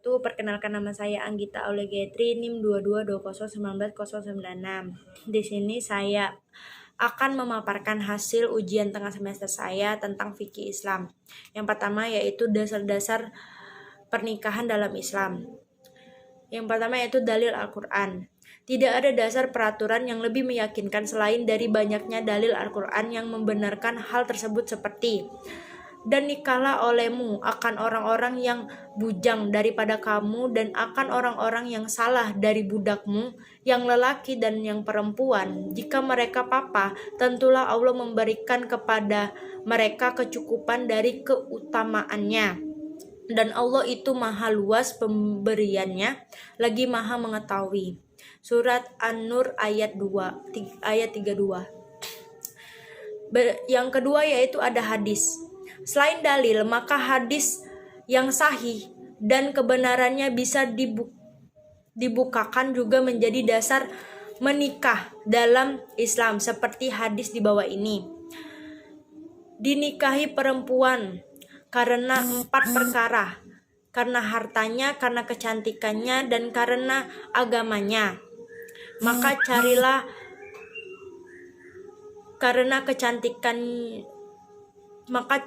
wabarakatuh. Perkenalkan, nama saya Anggita Aulia Gayatri, NIM 2220190096. Di sini saya akan memaparkan hasil ujian tengah semester saya tentang fikih Islam. Yang pertama yaitu dasar-dasar pernikahan dalam Islam. Yang pertama yaitu dalil Al-Quran. Tidak ada dasar peraturan yang lebih meyakinkan selain dari banyaknya dalil Al-Quran yang membenarkan hal tersebut, seperti: dan nikahlah olehmu akan orang-orang yang bujang daripada kamu, dan akan orang-orang yang salah dari budakmu, yang lelaki dan yang perempuan. Jika mereka papa, tentulah Allah memberikan kepada mereka kecukupan dari keutamaannya, dan Allah itu maha luas pemberiannya, lagi maha mengetahui. Surat An-Nur ayat 32. Yang kedua yaitu ada hadis. Selain dalil, maka hadis yang sahih dan kebenarannya bisa dibukakan juga menjadi dasar menikah dalam Islam, seperti hadis di bawah ini. Dinikahi perempuan karena 4 perkara: karena hartanya, karena kecantikannya, dan karena agamanya. Maka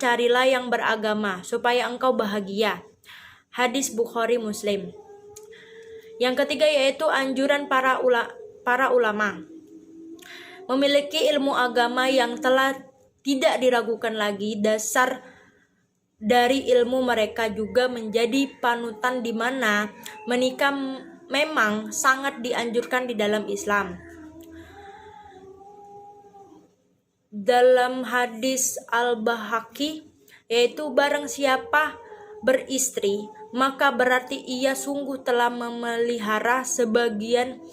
carilah yang beragama, supaya engkau bahagia. Hadis Bukhari Muslim. Yang ketiga yaitu anjuran para ulama. Memiliki ilmu agama yang telah tidak diragukan lagi. Dasar dari ilmu mereka juga menjadi panutan, di mana menikah memang sangat dianjurkan di dalam Islam. Dalam hadis Al-Bahaqi yaitu barang siapa beristri, maka berarti ia sungguh telah memelihara sebagian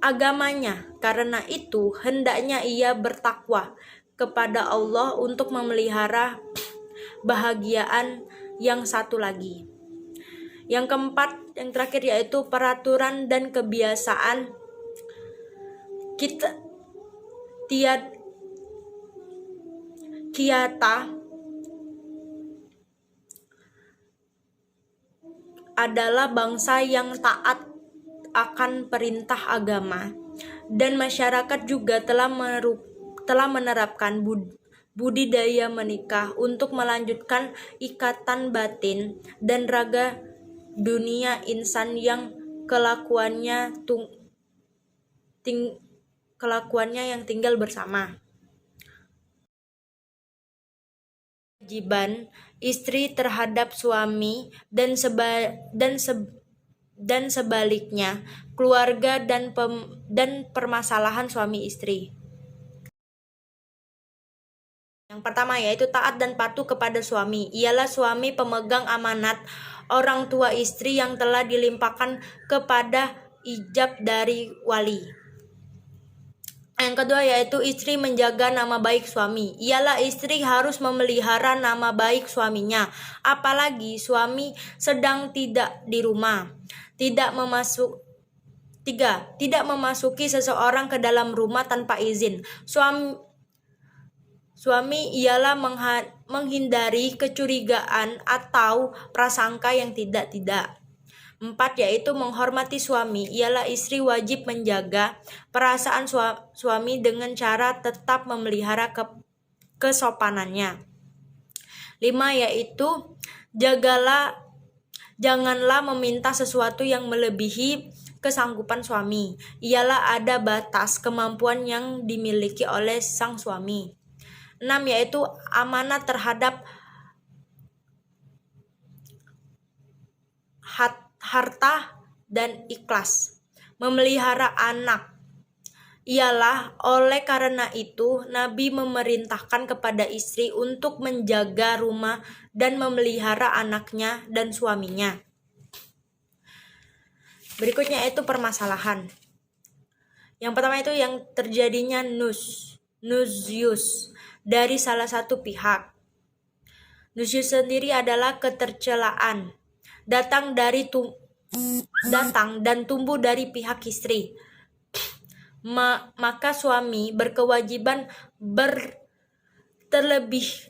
agamanya. Karena itu hendaknya ia bertakwa kepada Allah untuk memelihara bahagiaan yang satu lagi. Yang keempat, yang terakhir yaitu peraturan dan kebiasaan kita adalah bangsa yang taat akan perintah agama, dan masyarakat juga telah menerapkan budidaya menikah untuk melanjutkan ikatan batin dan raga dunia insan yang kelakuannya yang tinggal bersama. Kewajiban istri terhadap suami dan sebaliknya, keluarga dan permasalahan suami istri. Yang pertama yaitu taat dan patuh kepada suami. Ialah suami pemegang amanat orang tua istri yang telah dilimpahkan kepada ijab dari wali. Yang kedua yaitu istri menjaga nama baik suami. Ialah istri harus memelihara nama baik suaminya, apalagi suami sedang tidak di rumah. Tidak memasuki seseorang ke dalam rumah tanpa izin. Suami ialah menghindari kecurigaan atau prasangka yang tidak. 4 yaitu menghormati suami. Ialah istri wajib menjaga perasaan suami dengan cara tetap memelihara kesopanannya. 5 yaitu janganlah meminta sesuatu yang melebihi kesanggupan suami. Ialah ada batas kemampuan yang dimiliki oleh sang suami. 6 yaitu amanat terhadap harta dan ikhlas. Memelihara anak. Ialah oleh karena itu Nabi memerintahkan kepada istri untuk menjaga rumah dan memelihara anaknya dan suaminya. Berikutnya itu permasalahan. Yang pertama itu yang terjadinya nusyuz dari salah satu pihak. Nusyuz sendiri adalah ketercelaan, datang dan tumbuh dari pihak istri. Maka suami berkewajiban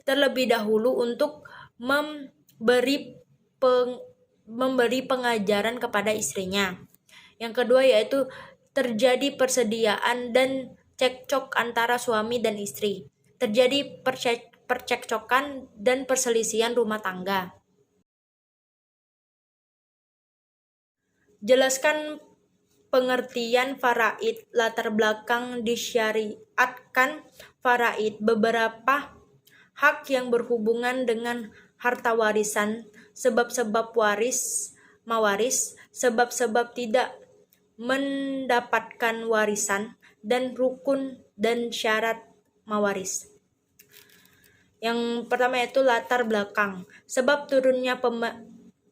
terlebih dahulu untuk memberi memberi pengajaran kepada istrinya. Yang kedua yaitu terjadi persediaan dan cekcok antara suami dan istri. Terjadi percekcokan dan perselisihan rumah tangga. Jelaskan pengertian faraid, latar belakang disyariatkan faraid, beberapa hak yang berhubungan dengan harta warisan, sebab-sebab mawaris, sebab-sebab tidak mendapatkan warisan, dan rukun dan syarat mawaris. Yang pertama itu latar belakang. Sebab turunnya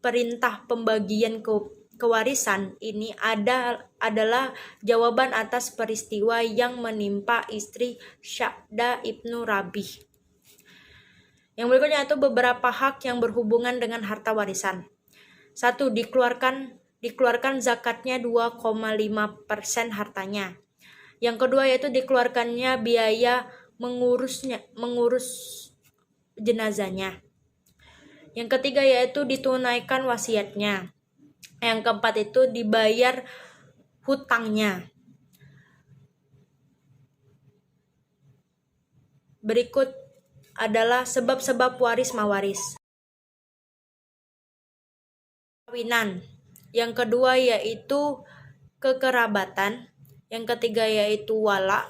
perintah pembagian kewarisan ini adalah jawaban atas peristiwa yang menimpa istri Sya'da ibnu Rabih. Yang berikutnya itu beberapa hak yang berhubungan dengan harta warisan. 1. Dikeluarkan zakatnya 2,5% hartanya. Yang kedua yaitu dikeluarkannya biaya mengurus jenazahnya. Yang ketiga yaitu ditunaikan wasiatnya. Yang keempat itu dibayar hutangnya. Berikut adalah sebab-sebab waris mawaris. Perkawinan. Yang kedua yaitu kekerabatan. Yang ketiga yaitu wala.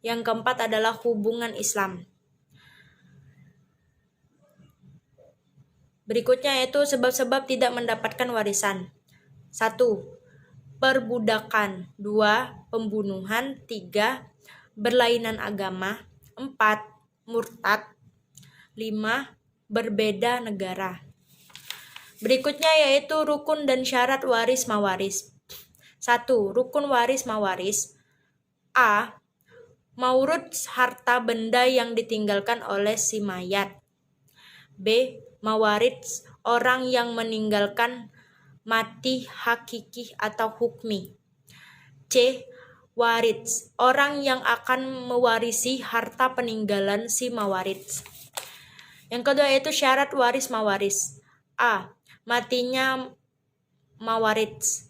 Yang keempat adalah hubungan Islam. Berikutnya yaitu sebab-sebab tidak mendapatkan warisan. 1. Perbudakan. 2. Pembunuhan. 3. Berlainan agama. 4. Murtad. 5. Berbeda negara. Berikutnya yaitu rukun dan syarat waris mawaris. 1. Rukun waris mawaris. A. Maurud harta benda yang ditinggalkan oleh si mayat. B. Mawaris orang yang meninggalkan mati hakiki atau hukmi. C. Waris orang yang akan mewarisi harta peninggalan si mawaris. Yang kedua yaitu syarat waris mawaris. A. Matinya mawaris.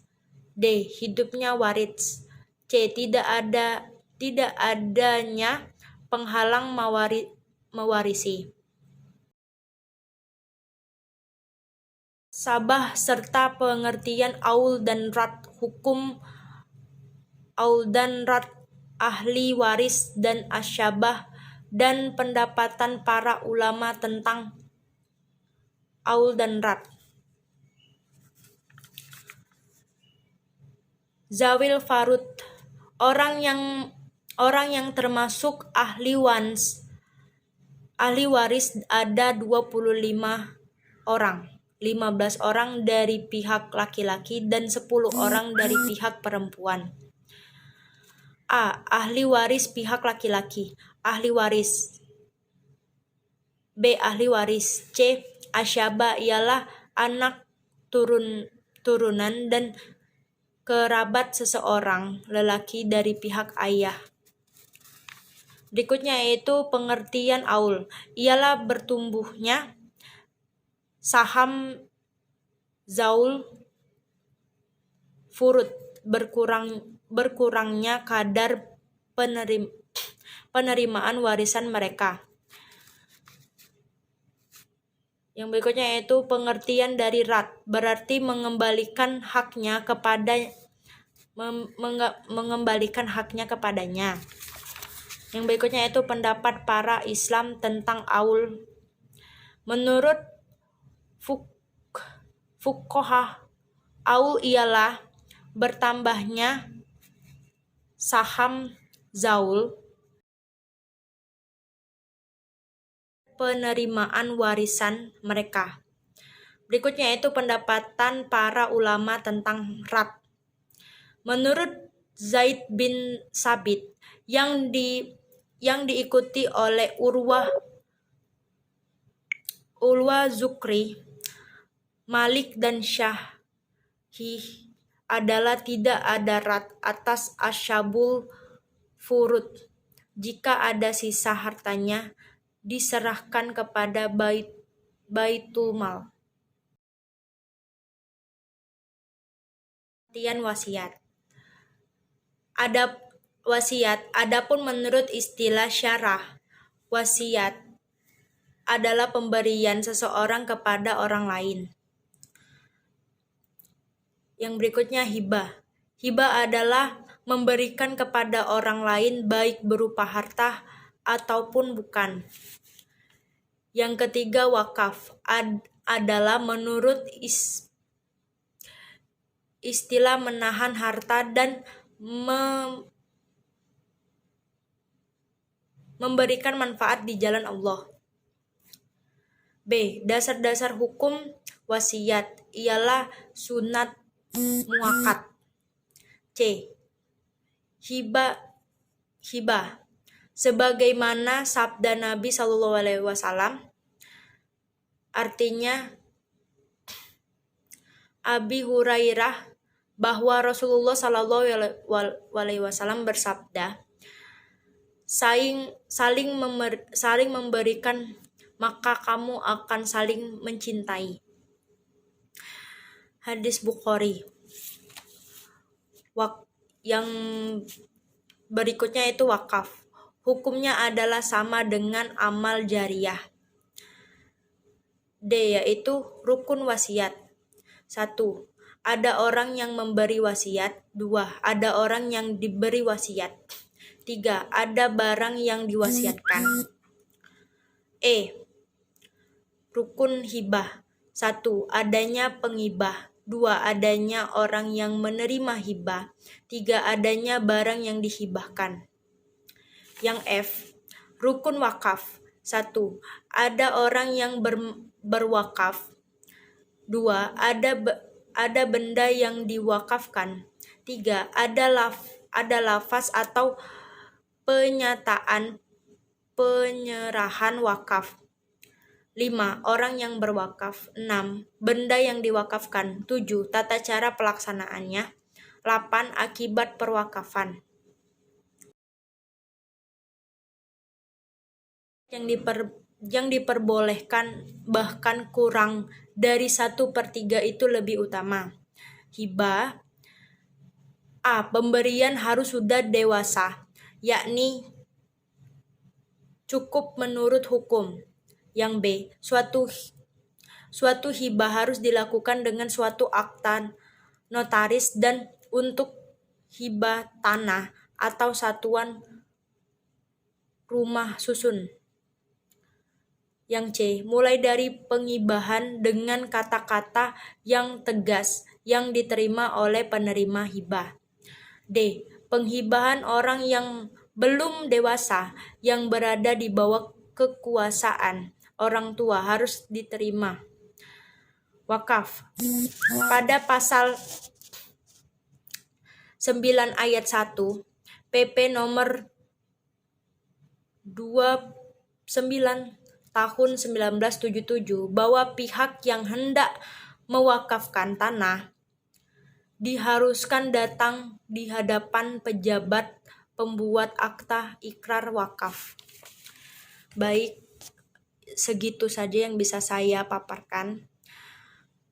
D. Hidupnya waris. C. Tidak adanya penghalang mewarisi. Sabah serta pengertian aul dan rat, hukum aul dan rat, ahli waris dan asyabah, dan pendapatan para ulama tentang aul dan rat. Zawil farud, orang yang termasuk ahli waris ada 25 orang. 15 orang dari pihak laki-laki dan 10 orang dari pihak perempuan. A. Ahli waris pihak laki-laki. Ahli waris. B. Ahli waris. C. Asyaba ialah anak turunan dan kerabat seseorang lelaki dari pihak ayah. Berikutnya yaitu pengertian aul, ialah bertumbuhnya saham zaul furud, berkurangnya kadar penerimaan warisan mereka. Yang berikutnya yaitu pengertian dari rat, berarti mengembalikan haknya kepadanya. Yang berikutnya yaitu pendapat para Islam tentang aul. Menurut fuqaha, aul ialah bertambahnya saham zaul, penerimaan warisan mereka. Berikutnya yaitu pendapatan para ulama tentang rat. Menurut Zaid bin Sabit yang diikuti oleh Urwah Zukri, Malik dan Syahih adalah tidak ada rat atas asyabul furud. Jika ada sisa hartanya diserahkan kepada baitul mal. pengertian wasiat. Adapun menurut istilah syarah, wasiat adalah pemberian seseorang kepada orang lain. Yang berikutnya hibah. Hibah adalah memberikan kepada orang lain baik berupa harta ataupun bukan. Yang ketiga wakaf adalah menurut istilah menahan harta dan memberikan manfaat di jalan Allah. B. Dasar-dasar hukum wasiat ialah sunat muakkad. C. Hibah. Sebagaimana sabda Nabi SAW, artinya Abi Hurairah bahwa Rasulullah SAW bersabda, saling memberikan maka kamu akan saling mencintai. Hadis Bukhari. Yang berikutnya itu wakaf. Hukumnya adalah sama dengan amal jariyah. D. Yaitu rukun wasiat. 1. Ada orang yang memberi wasiat. 2. Ada orang yang diberi wasiat. 3. Ada barang yang diwasiatkan. Rukun hibah. 1. Adanya penghibah. 2. Adanya orang yang menerima hibah. 3. Adanya barang yang dihibahkan. Yang F. Rukun wakaf. 1. Ada orang yang berwakaf. 2. Ada benda yang diwakafkan. 3. Ada lafaz atau penyataan penyerahan wakaf. 5. Orang yang berwakaf. 6. Benda yang diwakafkan. 7. Tata cara pelaksanaannya. 8. Akibat perwakafan. Yang diperbolehkan bahkan kurang dari 1/3 itu lebih utama. Hibah. A. Pemberian harus sudah dewasa, yakni cukup menurut hukum. Yang B. Suatu hibah harus dilakukan dengan suatu akta notaris dan untuk hibah tanah atau satuan rumah susun. Yang C. Mulai dari penghibahan dengan kata-kata yang tegas yang diterima oleh penerima hibah. D. Penghibahan orang yang belum dewasa yang berada di bawah kekuasaan orang tua harus diterima. Wakaf. Pada pasal 9 ayat 1 PP nomor 29 tahun 1977 bahwa pihak yang hendak mewakafkan tanah diharuskan datang di hadapan pejabat pembuat akta ikrar wakaf. Baik, segitu saja yang bisa saya paparkan.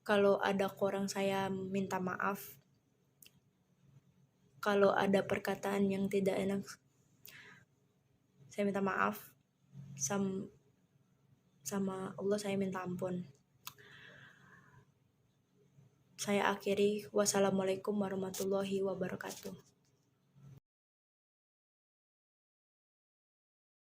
Kalau ada kurang saya minta maaf. Kalau ada perkataan yang tidak enak saya minta maaf. Sama Allah saya minta ampun. Saya akhiri. Wassalamualaikum warahmatullahi wabarakatuh.